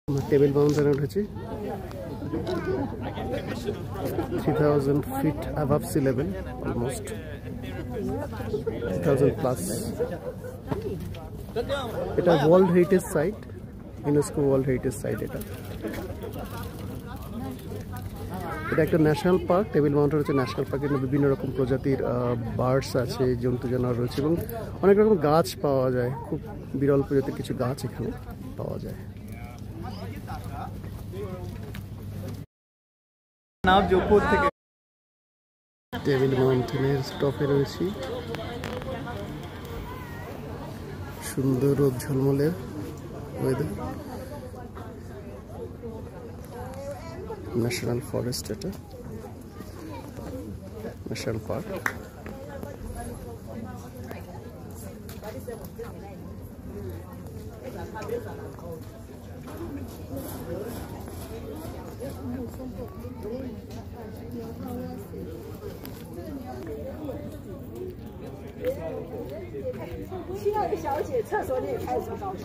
Table মাউন্টেনে উঠেছি 3000 feet above sea level, almost 3000 plus. এটা world heritage site, UNESCO world heritage site. এটা একটা national park. Table mountain হচ্ছে national park. এখানে বিভিন্ন রকম প্রজাতির বার্ডস আছে, জন্তু জানোয়ার রয়েছে এবং অনেক রকম গাছ পাওয়া যায়। খুব বিরল প্রজাতির কিছু গাছ এখানে পাওয়া যায়। টেবিল মাউন্টেনের টপে রয়েছি। সুন্দর রোদ ঝলমলে ওয়েদার। ন্যাশনাল ফরেস্ট, এটা ন্যাশনাল পার্ক।亲爱的小姐，厕所你也开始高兴。